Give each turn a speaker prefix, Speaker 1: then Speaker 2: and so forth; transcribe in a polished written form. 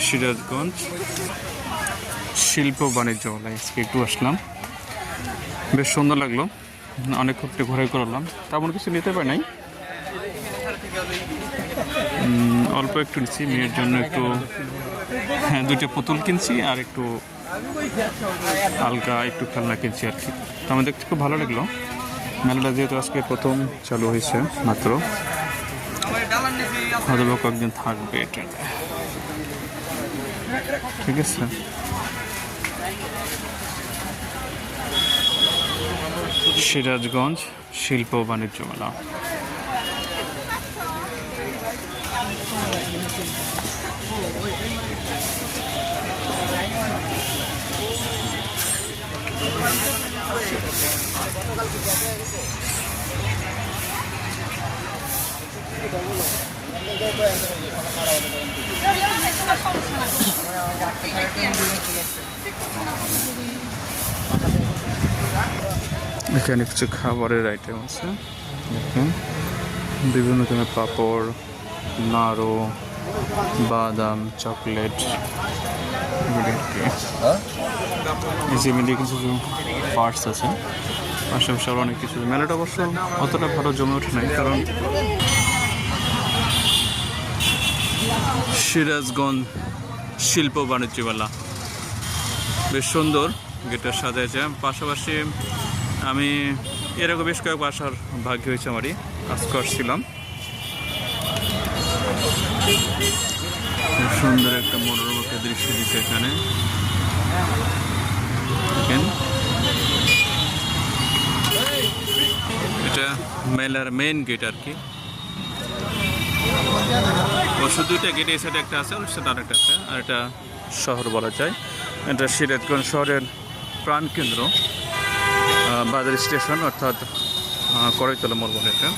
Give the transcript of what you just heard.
Speaker 1: সিরাজগঞ্জ শিল্প বাণিজ্য মেলায় আজকে একটু আসলাম, বেশ সুন্দর লাগলো। অনেক একটু ঘোরাই করলাম, তেমন কিছু নিতে পারি নাই, অল্প একটু নিচ্ছি মেয়ের জন্য একটু। হ্যাঁ, দুইটা পুতুল কিনছি আর একটু হালকা একটু খেলনা কিনছি আর কি। তো আমার দেখতে খুব ভালো লাগলো। মেলাটা যেহেতু আজকে প্রথম চালু হয়েছে মাত্র, হয়তো কয়েকদিন থাকবে এটাতে, ঠিক আছে। সিরাজগঞ্জ শিল্প বাণিজ্য মেলা। এখানে কিছু খাবারের আইটেম আছে, দেখেন বিভিন্ন ধরনের পাঁপড়, নাড়ু, বাদাম, চকলেট, কিছু পার্টস আছে, পাশাপাশি আরও অনেক কিছু। মেলাটা অবশ্য অতটা ভালো জমে ওঠে নাই, কারণ সিরাজগঞ্জ শিল্প বাণিজ্য মেলা বেশ সুন্দর, গেটটা সাজাইছে। পাশাপাশি আমি এরকম বেশ কয়েকবার আসার ভাগ্য হয়েছে আমারই, আজকে আসছিলাম। খুব সুন্দর একটা মনোরম একটা দৃশ্য দিচ্ছে এখানে, দেখেন। এটা মেলার মেইন গেট আর কি। অবশ্য দুইটা গেট, এই সাইডে একটা আছে আর সাইডে আরেকটা আছে, আর এটা শহর বলা যায়। এটা সিরাজগঞ্জ শহরের প্রাণকেন্দ্র, বাজার স্টেশন অর্থাৎ কড়াইতলা মোড় বলে এটা।